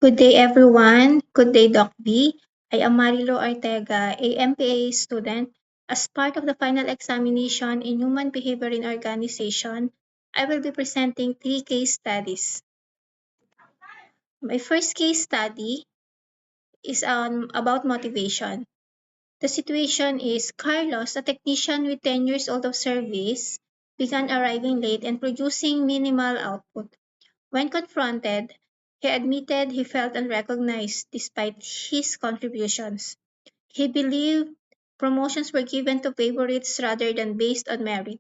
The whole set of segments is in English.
Good day, everyone. Good day, Doc B. I am Marilo Ortega, a MPA student. As part of the final examination in Human Behavior in Organization, I will be presenting 3 case studies. My first case study is about motivation. The situation is Carlos, a technician with 10 years old of service, began arriving late and producing minimal output. When confronted, he admitted he felt unrecognized despite his contributions. He believed promotions were given to favorites rather than based on merit.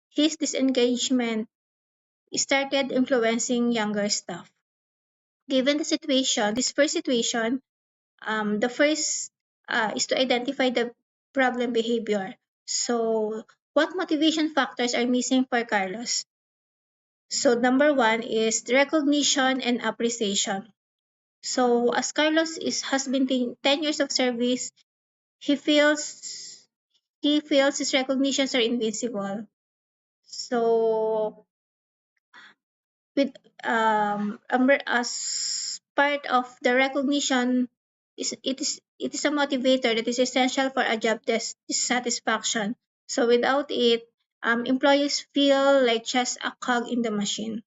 His disengagement started influencing younger staff. Given the situation, this first situation, the first is to identify the problem behavior. So, what motivation factors are missing for Carlos? So, number one is recognition and appreciation. So, as Carlos has been 10 years of service, he feels his recognitions are invincible. So, with as part of the recognition, it is a motivator that is essential for a job dissatisfaction. So, without it, employees feel like just a cog in the machine.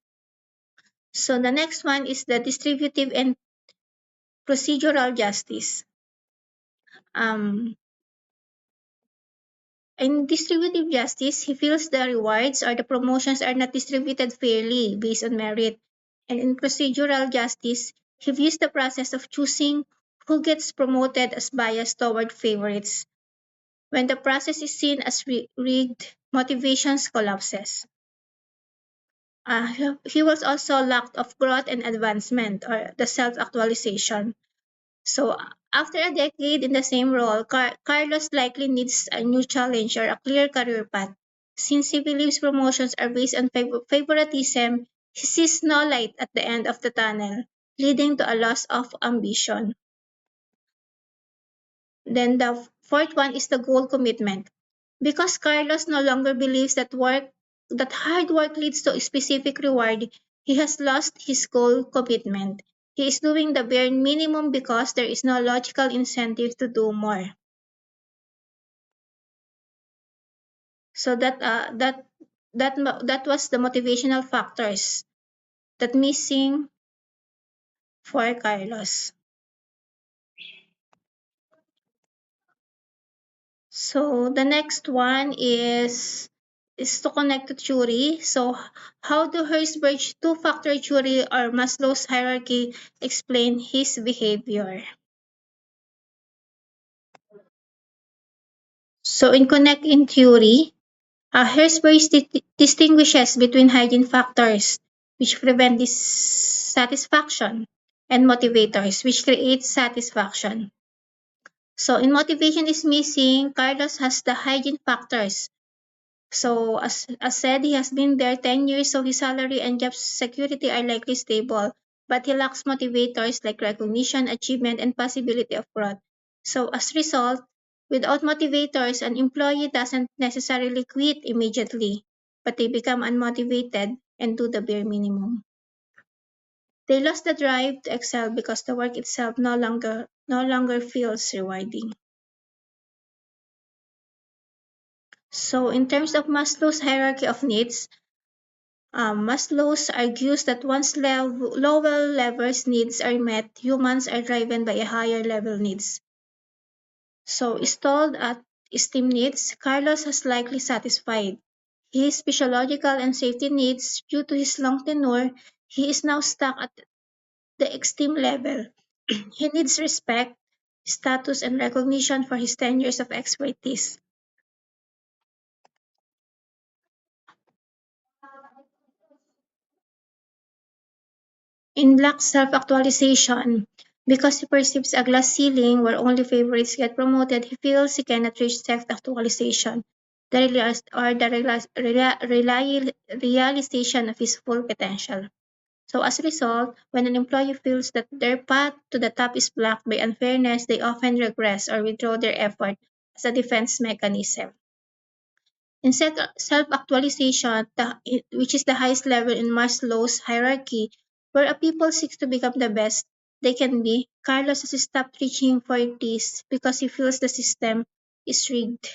So, the next one is the distributive and procedural justice. Um, In distributive justice, he feels the rewards or the promotions are not distributed fairly based on merit. And in procedural justice, he views the process of choosing who gets promoted as biased toward favorites. When the process is seen as rigged, motivations collapses. He was also lack of growth and advancement or the self-actualization. So after a decade in the same role, Carlos likely needs a new challenge or a clear career path. Since he believes promotions are based on favoritism, he sees no light at the end of the tunnel, leading to a loss of ambition. Then the fourth one is the goal commitment. Because Carlos no longer believes that hard work leads to a specific reward, he has lost his goal commitment. He is doing the bare minimum because there is no logical incentive to do more. So that was the motivational factors that missing for Carlos. So the next one is to connect to theory. So how do Herzberg's two-factor theory or Maslow's hierarchy explain his behavior? So in connect in theory, Herzberg distinguishes between hygiene factors, which prevent dissatisfaction, and motivators, which create satisfaction. So in motivation is missing, Carlos has the hygiene factors. So as said, he has been there 10 years, so his salary and job security are likely stable, but he lacks motivators like recognition, achievement, and possibility of growth. So as a result, without motivators, an employee doesn't necessarily quit immediately, but they become unmotivated and do the bare minimum. They lost the drive to excel because the work itself no longer feels rewarding. So in terms of Maslow's hierarchy of needs, Maslow argues that once lower levels needs are met, humans are driven by a higher level needs. So stalled at esteem needs, Carlos has likely satisfied his physiological and safety needs due to his long tenure. He is now stuck at the esteem level. He needs respect, status, and recognition for his 10 years of expertise. In lacks self-actualization, because he perceives a glass ceiling where only favorites get promoted, he feels he cannot reach self-actualization, realization of his full potential. So as a result, when an employee feels that their path to the top is blocked by unfairness, they often regress or withdraw their effort as a defense mechanism. In self-actualization, which is the highest level in Maslow's hierarchy, where a people seeks to become the best, they can be, Carlos has stopped reaching for this because he feels the system is rigged.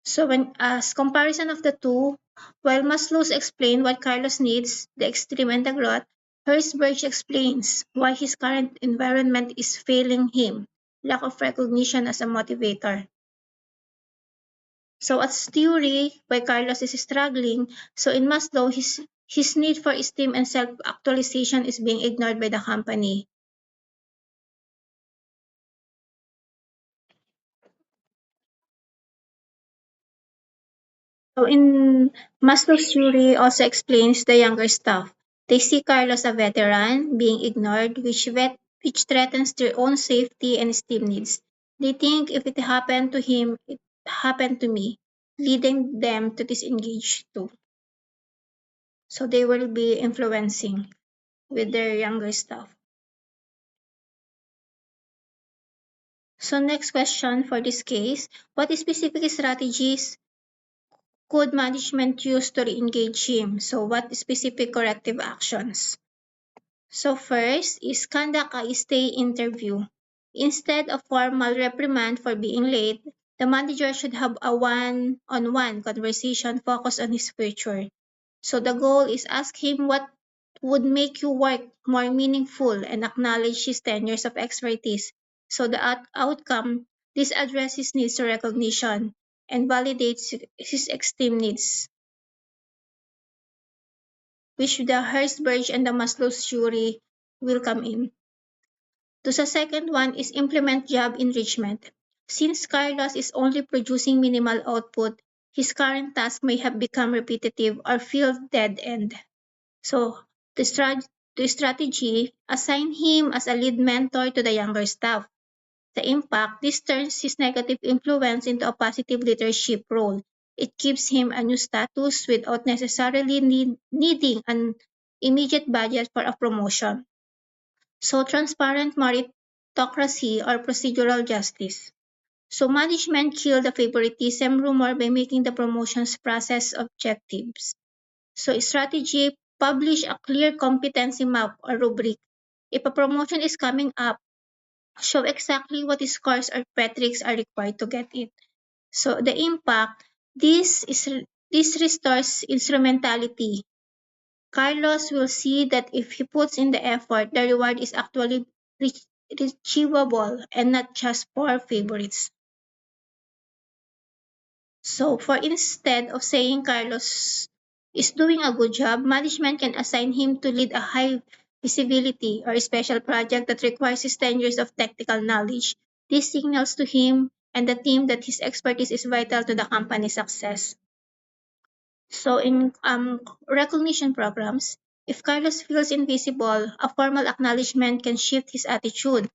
So when as comparison of the two, while Maslow's explain what Carlos needs, the extreme and the growth, Herzberg explains why his current environment is failing him, lack of recognition as a motivator. So as theory, why Carlos is struggling, so in Maslow, his need for esteem and self-actualization is being ignored by the company. So in Maslow's theory also explains the younger staff. They see Carlos a veteran being ignored, which threatens their own safety and esteem needs. They think if it happened to him, it happened to me, leading them to disengage too. So they will be influencing with their younger staff. So next question for this case, what specific strategies could management use to re-engage him? So what specific corrective actions? So first is conduct a stay interview. Instead of formal reprimand for being late, the manager should have a one-on-one conversation focused on his future. So the goal is ask him what would make your work more meaningful and acknowledge his 10 years of expertise. So the outcome, this addresses needs to recognition and validates his esteem needs, which the Herzberg and the Maslow's theory will come in. The second one is implement job enrichment. Since Carlos is only producing minimal output, his current task may have become repetitive or feel dead end. So the strategy, assign him as a lead mentor to the younger staff. The impact, this turns his negative influence into a positive leadership role. It gives him a new status without necessarily needing an immediate budget for a promotion. So transparent meritocracy or procedural justice. So management killed the favoritism rumor by making the promotions process objectives. So strategy, publish a clear competency map or rubric. If a promotion is coming up, show exactly what scores or metrics are required to get it. So the impact, this restores instrumentality. Carlos will see that if he puts in the effort, the reward is actually achievable and not just for favorites. So for instead of saying Carlos is doing a good job, management can assign him to lead a high visibility or special project that requires 10 years of technical knowledge. This signals to him and the team that his expertise is vital to the company's success. So in recognition programs, if Carlos feels invisible, a formal acknowledgement can shift his attitude.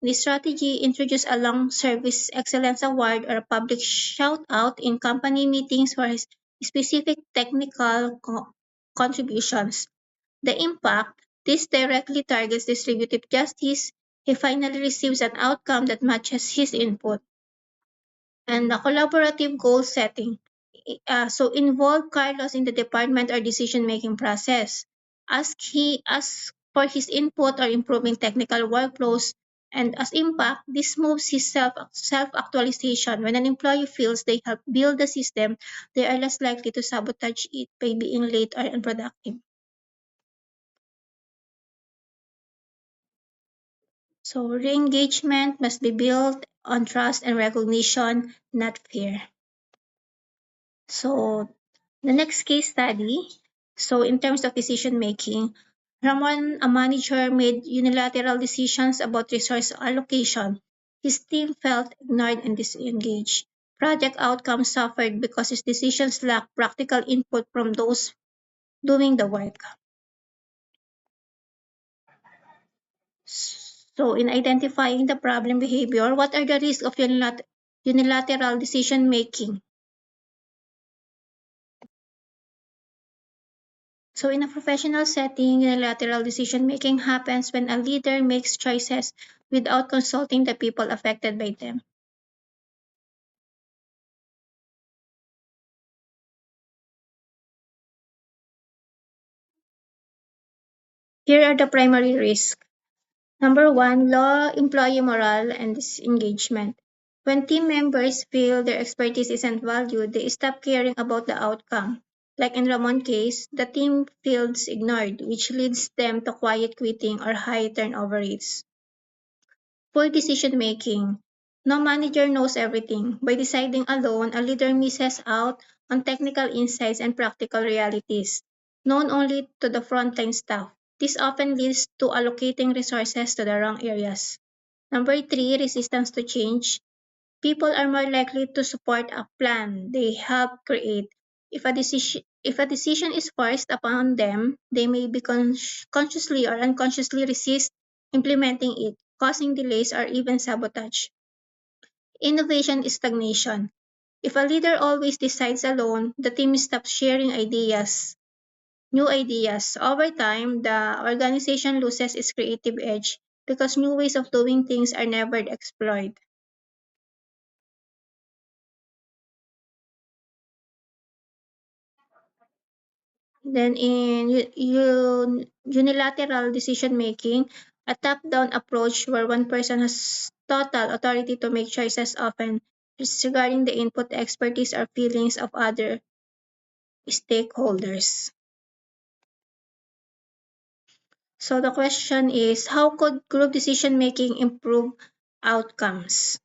This strategy introduced a long service excellence award or a public shout out in company meetings for his specific technical contributions. The impact, this directly targets distributive justice. He finally receives an outcome that matches his input. And the collaborative goal setting. So involve Carlos in the department or decision-making process. Ask for his input or improving technical workflows. And as impact, this moves his self-actualization. When an employee feels they help build the system, they are less likely to sabotage it by being late or unproductive. So re-engagement must be built on trust and recognition, not fear. So the next case study, so in terms of decision making, Ramon, a manager, made unilateral decisions about resource allocation. His team felt ignored and disengaged. Project outcomes suffered because his decisions lacked practical input from those doing the work. So in identifying the problem behavior, what are the risks of unilateral decision making? So in a professional setting, unilateral decision-making happens when a leader makes choices without consulting the people affected by them. Here are the primary risks. Number one, low employee morale and disengagement. When team members feel their expertise isn't valued, they stop caring about the outcome. Like in Ramon's case, the team feels ignored, which leads them to quiet quitting or high turnover rates. Poor decision making. No manager knows everything. By deciding alone, a leader misses out on technical insights and practical realities, known only to the frontline staff. This often leads to allocating resources to the wrong areas. Number three, resistance to change. People are more likely to support a plan they help create. If a decision is forced upon them, they may be consciously or unconsciously resist implementing it, causing delays or even sabotage. Innovation is stagnation. If a leader always decides alone, the team stops sharing new ideas. Over time, the organization loses its creative edge because new ways of doing things are never explored. Then in unilateral decision making, a top-down approach where one person has total authority to make choices often disregarding the input, expertise, or feelings of other stakeholders. So the question is, how could group decision making improve outcomes?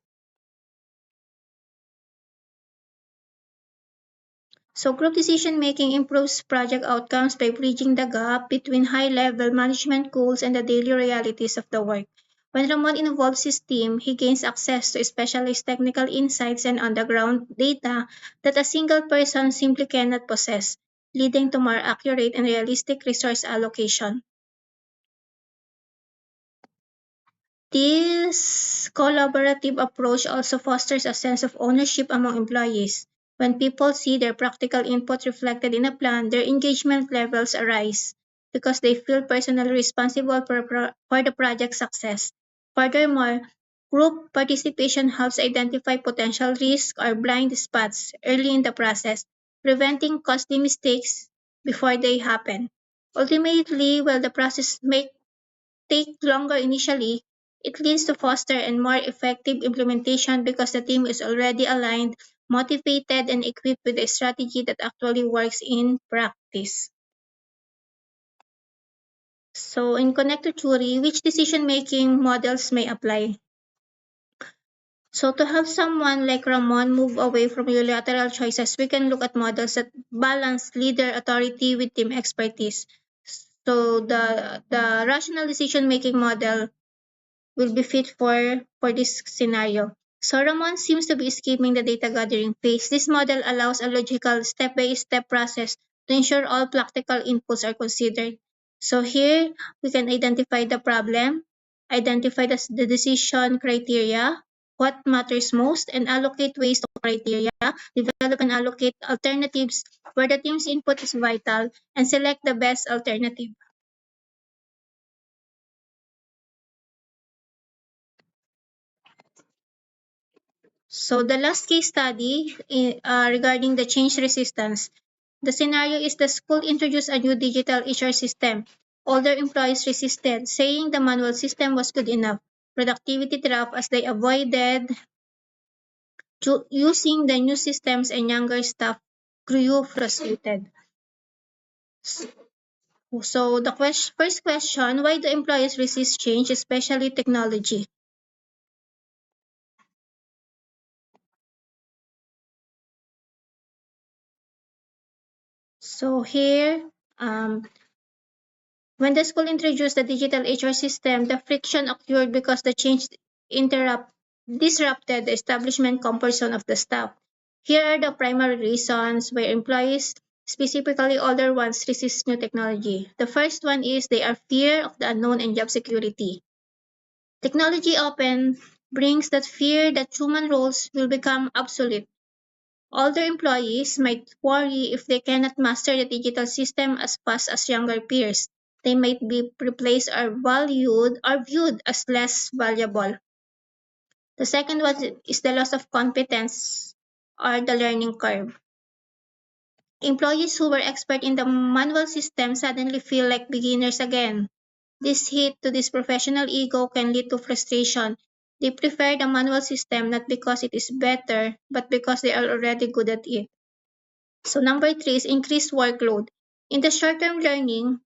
So group decision making improves project outcomes by bridging the gap between high-level management goals and the daily realities of the work. When Ramon involves his team, he gains access to specialized technical insights and on-the-ground data that a single person simply cannot possess, leading to more accurate and realistic resource allocation. This collaborative approach also fosters a sense of ownership among employees. When people see their practical input reflected in a plan, their engagement levels rise because they feel personally responsible for the project's success. Furthermore, group participation helps identify potential risks or blind spots early in the process, preventing costly mistakes before they happen. Ultimately, while the process may take longer initially, it leads to faster and more effective implementation because the team is already aligned, motivated, and equipped with a strategy that actually works in practice. So, in connected theory, which decision making models may apply? So, to help someone like Ramon move away from unilateral choices, we can look at models that balance leader authority with team expertise. So, the rational decision making model will be fit for this scenario. So Ramon seems to be skipping the data gathering phase. This model allows a logical step-by-step process to ensure all practical inputs are considered. So here we can identify the problem, identify the decision criteria, what matters most, and allocate ways to criteria, develop and allocate alternatives where the team's input is vital, and select the best alternative. So the last case study regarding the change resistance. The scenario is the school introduced a new digital HR system. Older employees resisted, saying the manual system was good enough. Productivity dropped as they avoided using the new systems and younger staff grew frustrated. So the first question, why do employees resist change, especially technology? So here, when the school introduced the digital HR system, the friction occurred because the change disrupted the establishment comfort zone of the staff. Here are the primary reasons why employees, specifically older ones, resist new technology. The first one is they are fear of the unknown and job security. Technology often brings that fear that human roles will become obsolete. Older employees might worry if they cannot master the digital system as fast as younger peers. They might be replaced or viewed as less valuable. The second one is the loss of competence or the learning curve. Employees who were expert in the manual system suddenly feel like beginners again. This hit to this professional ego can lead to frustration. They prefer the manual system not because it is better, but because they are already good at it. So number three is increased workload. In the short-term learning,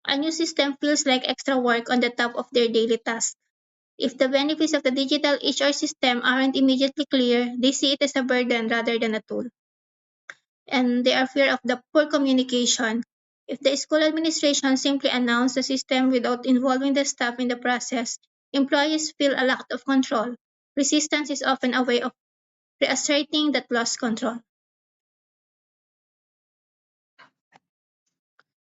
a new system feels like extra work on the top of their daily task. If the benefits of the digital HR system aren't immediately clear, they see it as a burden rather than a tool. And they are fear of the poor communication. If the school administration simply announced the system without involving the staff in the process, employees feel a lack of control. Resistance is often a way of reasserting that lost control.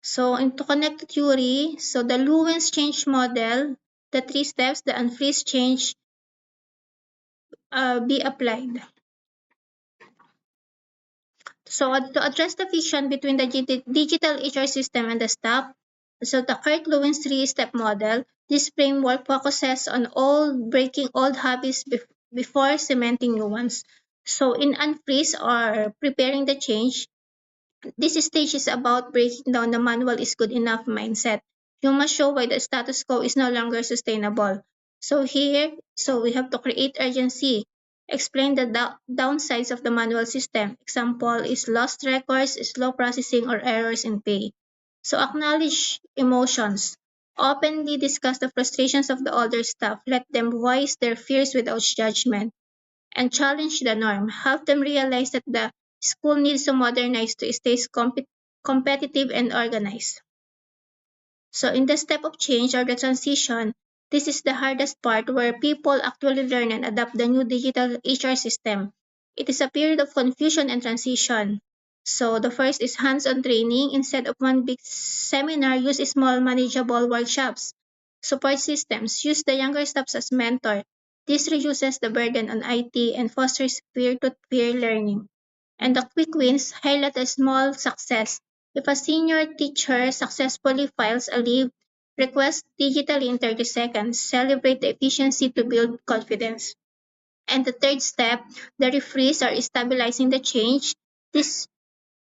So into connected theory, so the Lewis change model, the three steps, the unfreeze change be applied. So to address the friction between the digital HR system and the staff, so the Kurt Lewin three-step model, this framework focuses on all breaking old habits before cementing new ones. So in unfreeze or preparing the change, this stage is about breaking down the manual is good enough mindset. You must show why the status quo is no longer sustainable. So we have to create urgency. Explain the downsides of the manual system. Example is lost records, slow processing, or errors in pay. So acknowledge emotions. Openly discuss the frustrations of the older staff. Let them voice their fears without judgment and challenge the norm. Help them realize that the school needs to modernize to stay competitive and organized. So in the step of change or the transition, this is the hardest part where people actually learn and adapt the new digital HR system. It is a period of confusion and transition. So the first is hands-on training. Instead of one big seminar, use small manageable workshops. Support systems. Use the younger staff as mentor. This reduces the burden on IT and fosters peer-to-peer learning. And the quick wins highlight a small success. If a senior teacher successfully files a leave request digitally in 30 seconds, celebrate the efficiency to build confidence. And the third step, the refreeze or stabilizing the change. This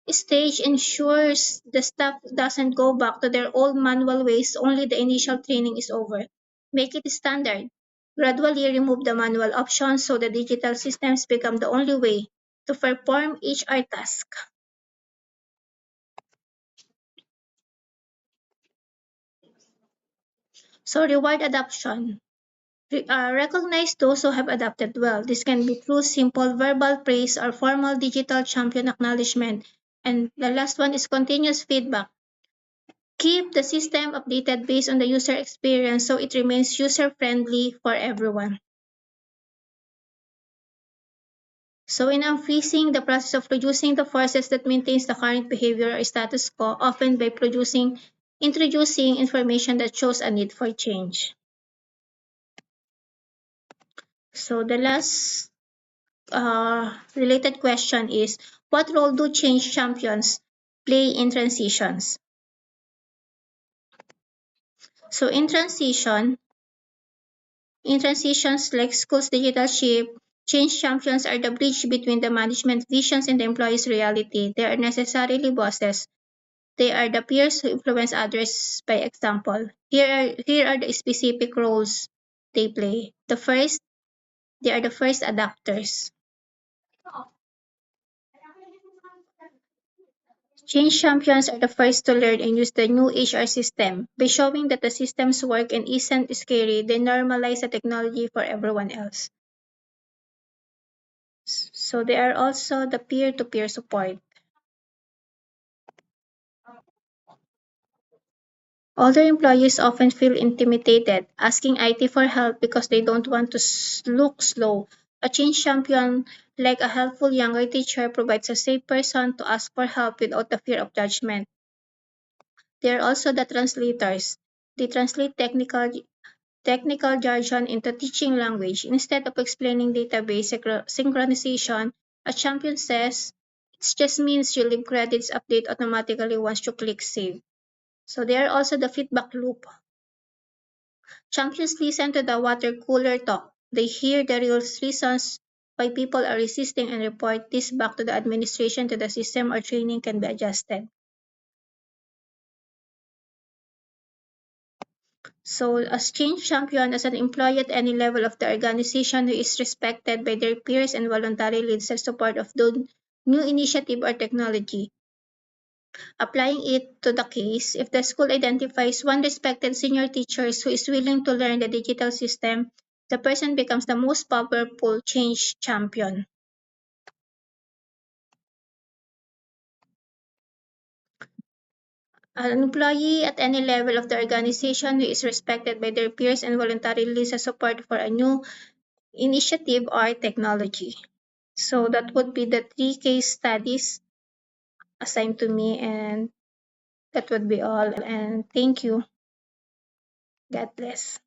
stage ensures the staff doesn't go back to their old manual ways only the initial training is over. Make it standard. Gradually remove the manual options so the digital systems become the only way to perform each HR task. So reward adoption. Recognize those who have adapted well. This can be through simple verbal praise or formal digital champion acknowledgement. And the last one is continuous feedback. Keep the system updated based on the user experience so it remains user-friendly for everyone. So in unfreezing, the process of reducing the forces that maintains the current behavior or status quo, often by introducing information that shows a need for change. So the last related question is, what role do change champions play in transitions? So in transitions like schools digital shift, change champions are the bridge between the management visions and the employees' reality. They are necessarily bosses. They are the peers who influence others by example. Here are the specific roles they play. They are the first adapters. Change champions are the first to learn and use the new HR system. By showing that the systems work and isn't scary, they normalize the technology for everyone else. So they are also the peer-to-peer support. Older employees often feel intimidated asking IT for help because they don't want to look slow. A change champion, like a helpful younger teacher, provides a safe person to ask for help without the fear of judgment. They are also the translators. They translate technical jargon into teaching language. Instead of explaining database synchronization, a champion says, it just means you leave credits update automatically once you click save. So they are also the feedback loop. Champions listen to the water cooler talk. They hear the real reasons why people are resisting and report this back to the administration to the system or training can be adjusted. So, as change champion, as an employee at any level of the organization who is respected by their peers and voluntarily leads the support of the new initiative or technology. Applying it to the case, if the school identifies one respected senior teacher who is willing to learn the digital system, the person becomes the most powerful change champion. An employee at any level of the organization who is respected by their peers and voluntarily leads a support for a new initiative or technology. So that would be the three case studies assigned to me, and that would be all. And thank you. God bless.